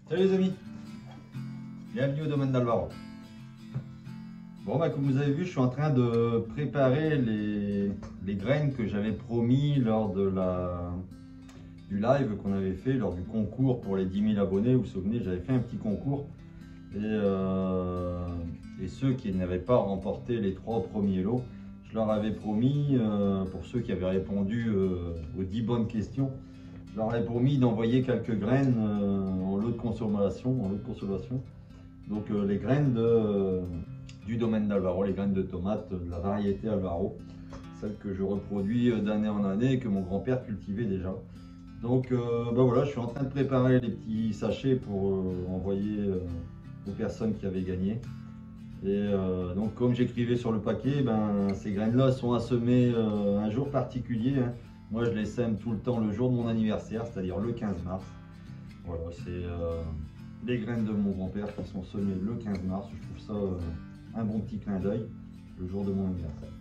Salut les amis, bienvenue au domaine d'Alvaro. Bon bah comme vous avez vu, je suis en train de préparer les graines que j'avais promis lors du live qu'on avait fait, lors du concours pour les 10 000 abonnés. Vous vous souvenez, j'avais fait un petit concours et ceux qui n'avaient pas remporté les 3 premiers lots, je leur avais promis, pour ceux qui avaient répondu aux 10 bonnes questions, je leur avais promis d'envoyer quelques graines en lot de consommation, Donc les graines du domaine d'Alvaro, les graines de tomates de la variété Alvaro, celles que je reproduis d'année en année et que mon grand-père cultivait déjà. Donc ben voilà, je suis en train de préparer les petits sachets pour envoyer aux personnes qui avaient gagné. Et donc comme j'écrivais sur le paquet, ben, ces graines-là sont à semer un jour particulier, hein. Moi je les sème tout le temps le jour de mon anniversaire, c'est-à-dire le 15 mars. Voilà, c'est les graines de mon grand-père qui sont semées le 15 mars. Je trouve ça un bon petit clin d'œil le jour de mon anniversaire.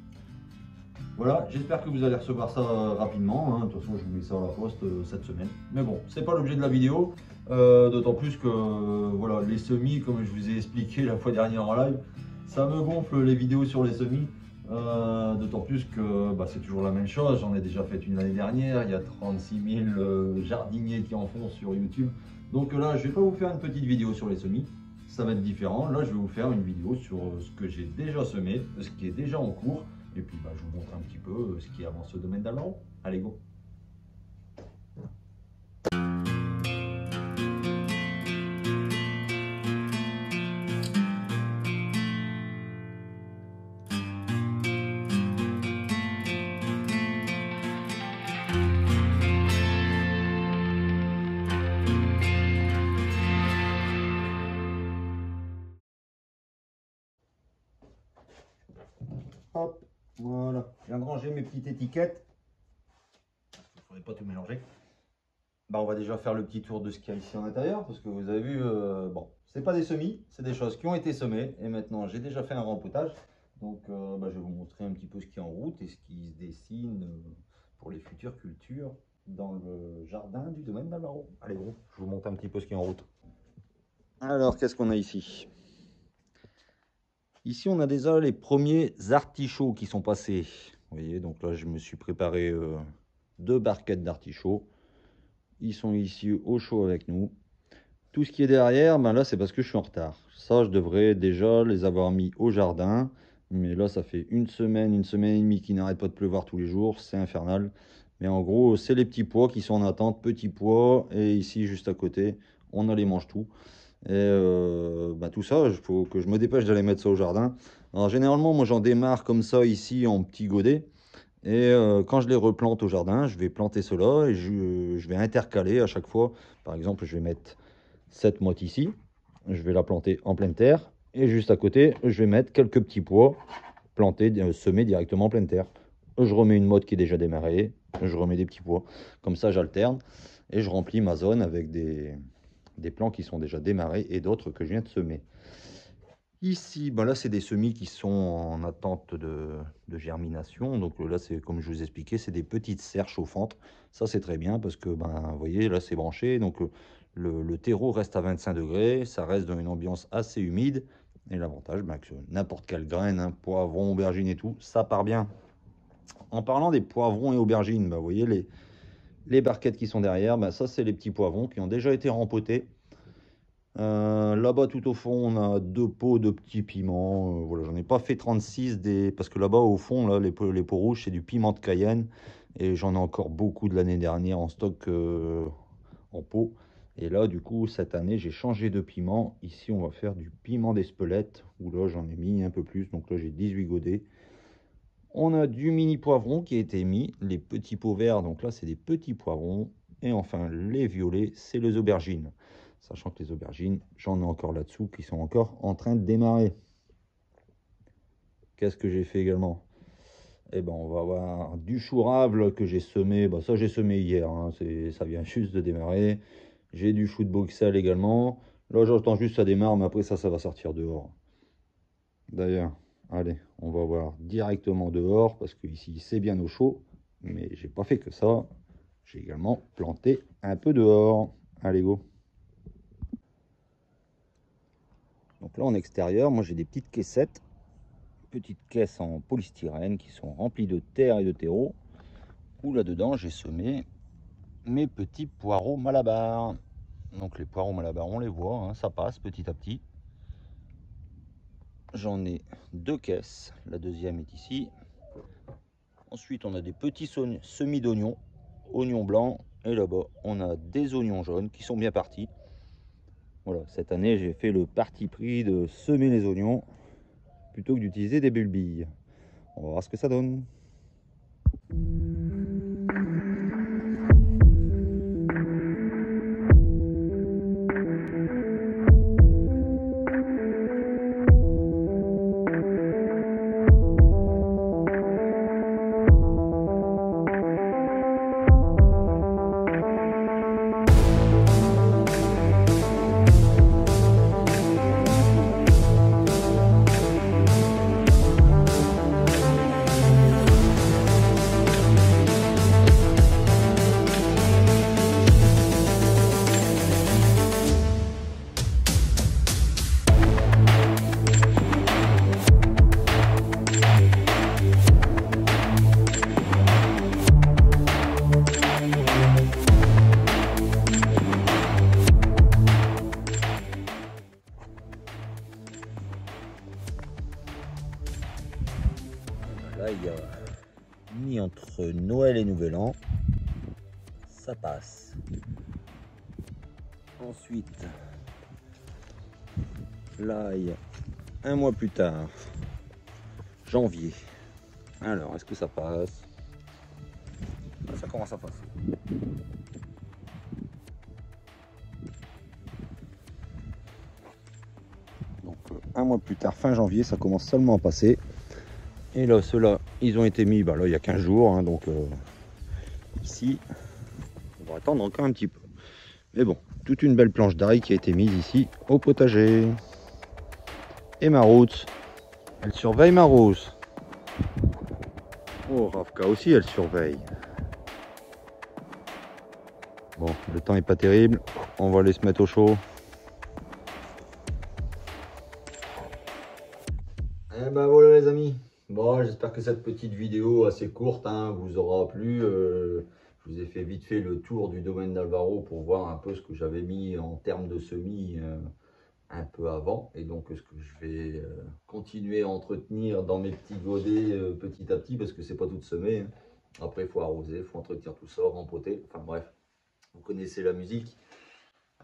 Voilà, j'espère que vous allez recevoir ça rapidement, hein. De toute façon, je vous mets ça à la poste cette semaine. Mais bon, c'est pas l'objet de la vidéo. D'autant plus que voilà, les semis, comme je vous ai expliqué la fois dernière en live, ça me gonfle les vidéos sur les semis. D'autant plus que bah, c'est toujours la même chose. J'en ai déjà fait une l'année dernière. Il y a 36 000 jardiniers qui en font sur YouTube. Donc là, je ne vais pas vous faire une petite vidéo sur les semis. Ça va être différent. Là, je vais vous faire une vidéo sur ce que j'ai déjà semé, ce qui est déjà en cours. Et puis, bah, je vous montre un petit peu ce qui avance ce domaine d'Alvaro. Allez, go! Hop, voilà. Je viens de ranger mes petites étiquettes. Il ne faudrait pas tout mélanger. Bah, on va déjà faire le petit tour de ce qu'il y a ici en intérieur, parce que vous avez vu, bon, c'est pas des semis, c'est des choses qui ont été semées, et maintenant j'ai déjà fait un rempotage, donc bah, je vais vous montrer un petit peu ce qui est en route et ce qui se dessine pour les futures cultures dans le jardin du domaine d'Alvaro. Allez gros, je vous montre un petit peu ce qui est en route. Alors, qu'est-ce qu'on a ici? Ici, on a déjà les premiers artichauts qui sont passés. Vous voyez, donc là, je me suis préparé 2 barquettes d'artichauts. Ils sont ici au chaud avec nous. Tout ce qui est derrière, ben là, c'est parce que je suis en retard. Ça, je devrais déjà les avoir mis au jardin. Mais là, ça fait une semaine et demie qui n'arrête pas de pleuvoir tous les jours. C'est infernal. Mais en gros, c'est les petits pois qui sont en attente. Petits pois. Et ici, juste à côté, on a les mange-tout. Et bah, tout ça, il faut que je me dépêche d'aller mettre ça au jardin. Alors généralement, moi j'en démarre comme ça ici en petits godets. Et quand je les replante au jardin, je vais planter cela et je vais intercaler à chaque fois. Par exemple, je vais mettre cette motte ici. Je vais la planter en pleine terre. Et juste à côté, je vais mettre quelques petits pois plantés, semés directement en pleine terre. Je remets une motte qui est déjà démarrée. Je remets des petits pois. Comme ça, j'alterne. Et je remplis ma zone avec des plants qui sont déjà démarrés et d'autres que je viens de semer. Ici, ben là, c'est des semis qui sont en attente de germination. Donc là, c'est comme je vous expliquais, c'est des petites serres chauffantes. Ça, c'est très bien parce que, ben, vous voyez, là, c'est branché. Donc le terreau reste à 25 degrés. Ça reste dans une ambiance assez humide. Et l'avantage, ben, que n'importe quelle graine, hein, poivron, aubergine et tout, ça part bien. En parlant des poivrons et aubergines, ben, vous voyez, les barquettes qui sont derrière, ben, ça, c'est les petits poivrons qui ont déjà été rempotés. Là-bas tout au fond on a 2 pots de petits piments, voilà, j'en ai pas fait 36 parce que là-bas au fond là, les pots rouges c'est du piment de Cayenne et j'en ai encore beaucoup de l'année dernière en stock en pot. Et là du coup cette année j'ai changé de piment. Ici on va faire du piment d'Espelette où là j'en ai mis un peu plus, donc là j'ai 18 godets. On a du mini poivron qui a été mis, les petits pots verts, donc là c'est des petits poivrons. Et enfin les violets, c'est les aubergines. Sachant que les aubergines, j'en ai encore là-dessous qui sont encore en train de démarrer. Qu'est-ce que j'ai fait également? Eh ben on va avoir du chou rave que j'ai semé. Bah, ça j'ai semé hier, hein. Ça vient juste de démarrer. J'ai du chou de Bruxelles également. Là j'attends juste ça démarre, mais après ça va sortir dehors. D'ailleurs, allez, on va voir directement dehors parce que ici c'est bien au chaud. Mais j'ai pas fait que ça. J'ai également planté un peu dehors. Allez, go. Donc là en extérieur, moi j'ai des petites caissettes, petites caisses en polystyrène qui sont remplies de terre et de terreau, où là-dedans j'ai semé mes petits poireaux Malabar. Donc les poireaux Malabar, on les voit, hein, ça passe petit à petit. J'en ai 2 caisses, la deuxième est ici. Ensuite on a des petits semis d'oignons, oignons blancs, et là-bas on a des oignons jaunes qui sont bien partis. Voilà, cette année j'ai fait le parti pris de semer les oignons plutôt que d'utiliser des bulbilles. On va voir ce que ça donne. Là, il y a mis entre Noël et Nouvel An, ça passe. Ensuite, l'ail, un mois plus tard, janvier. Alors, est-ce que ça passe? Ça commence à passer. Donc, un mois plus tard, fin janvier, ça commence seulement à passer. Et là, ceux-là, ils ont été mis, là, il y a 15 jours, hein, donc ici, on va attendre encore un petit peu. Mais bon, toute une belle planche d'ail qui a été mise ici au potager. Et ma route, elle surveille ma rose. Oh, Ravka aussi, elle surveille. Bon, le temps est pas terrible, on va aller se mettre au chaud. Et ben voilà les amis. Bon, j'espère que cette petite vidéo assez courte vous aura plu. Je vous ai fait vite fait le tour du domaine d'Alvaro pour voir un peu ce que j'avais mis en termes de semis un peu avant. Et donc ce que je vais continuer à entretenir dans mes petits godets petit à petit parce que c'est pas tout semé. Hein. Après, il faut arroser, il faut entretenir tout ça, rempoter. Enfin bref, vous connaissez la musique.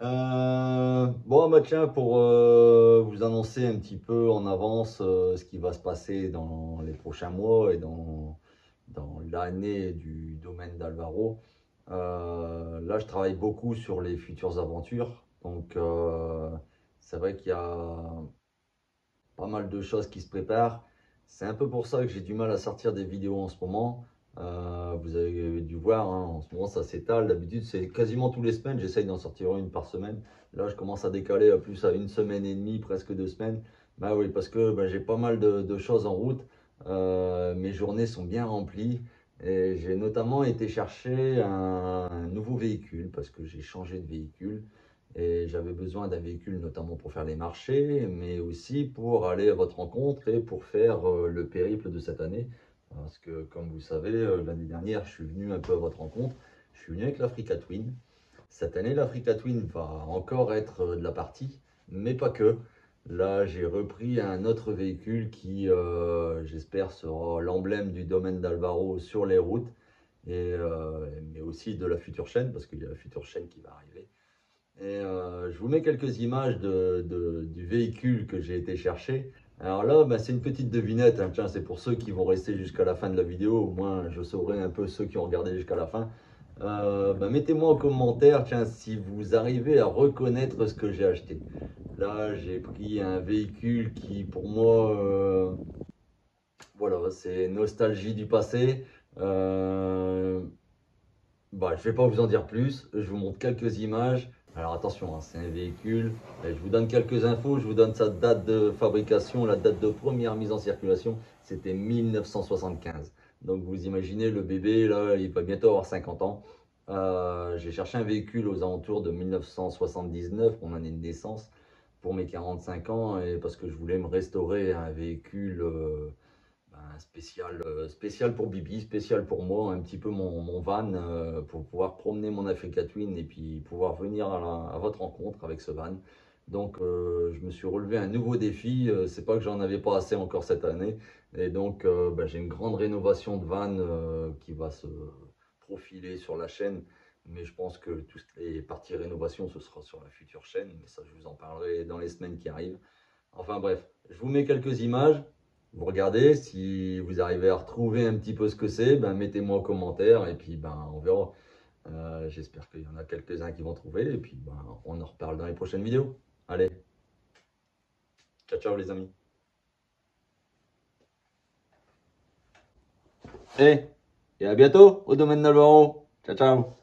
Bon, bah tiens, pour vous annoncer un petit peu en avance ce qui va se passer dans les prochains mois et dans l'année du domaine d'Alvaro. Là, je travaille beaucoup sur les futures aventures. Donc, c'est vrai qu'il y a pas mal de choses qui se préparent. C'est un peu pour ça que j'ai du mal à sortir des vidéos en ce moment. Vous avez dû voir, hein, en ce moment ça s'étale. D'habitude, c'est quasiment tous les semaines. J'essaye d'en sortir une par semaine. Là, je commence à décaler à plus à 1 semaine et demie, presque 2 semaines. Bah oui, parce que j'ai pas mal de choses en route. Mes journées sont bien remplies. Et j'ai notamment été chercher un nouveau véhicule parce que j'ai changé de véhicule. Et j'avais besoin d'un véhicule notamment pour faire les marchés, mais aussi pour aller à votre rencontre et pour faire le périple de cette année. Parce que, comme vous savez, l'année dernière, je suis venu un peu à votre rencontre. Je suis venu avec l'Africa Twin. Cette année, l'Africa Twin va encore être de la partie, mais pas que. Là, j'ai repris un autre véhicule qui, j'espère, sera l'emblème du domaine d'Alvaro sur les routes, mais aussi de la future chaîne, parce qu'il y a la future chaîne qui va arriver. Et je vous mets quelques images du véhicule que j'ai été chercher. Alors là, c'est une petite devinette. Tiens, c'est pour ceux qui vont rester jusqu'à la fin de la vidéo. Au moins, je saurai un peu ceux qui ont regardé jusqu'à la fin. Mettez-moi en commentaire, tiens, si vous arrivez à reconnaître ce que j'ai acheté. Là, j'ai pris un véhicule qui, pour moi, voilà, c'est nostalgie du passé. Je ne vais pas vous en dire plus. Je vous montre quelques images. Alors attention, c'est un véhicule. Je vous donne quelques infos. Je vous donne sa date de fabrication, la date de première mise en circulation. C'était 1975. Donc vous imaginez le bébé, là, il va bientôt avoir 50 ans. J'ai cherché un véhicule aux alentours de 1979, mon année de naissance. pour mes 45 ans et parce que je voulais me restaurer un véhicule spécial pour Bibi, spécial pour moi, un petit peu mon van pour pouvoir promener mon Africa Twin et puis pouvoir venir à votre rencontre avec ce van. Donc je me suis relevé un nouveau défi, c'est pas que j'en avais pas assez encore cette année, et donc j'ai une grande rénovation de van qui va se profiler sur la chaîne, mais je pense que toutes les parties rénovation ce sera sur la future chaîne, mais ça je vous en parlerai dans les semaines qui arrivent. Enfin bref, je vous mets quelques images. Vous regardez, si vous arrivez à retrouver un petit peu ce que c'est, mettez-moi en commentaire et puis on verra. J'espère qu'il y en a quelques-uns qui vont trouver et puis on en reparle dans les prochaines vidéos. Allez, ciao ciao les amis. Et à bientôt au domaine d'Alvaro. Ciao ciao.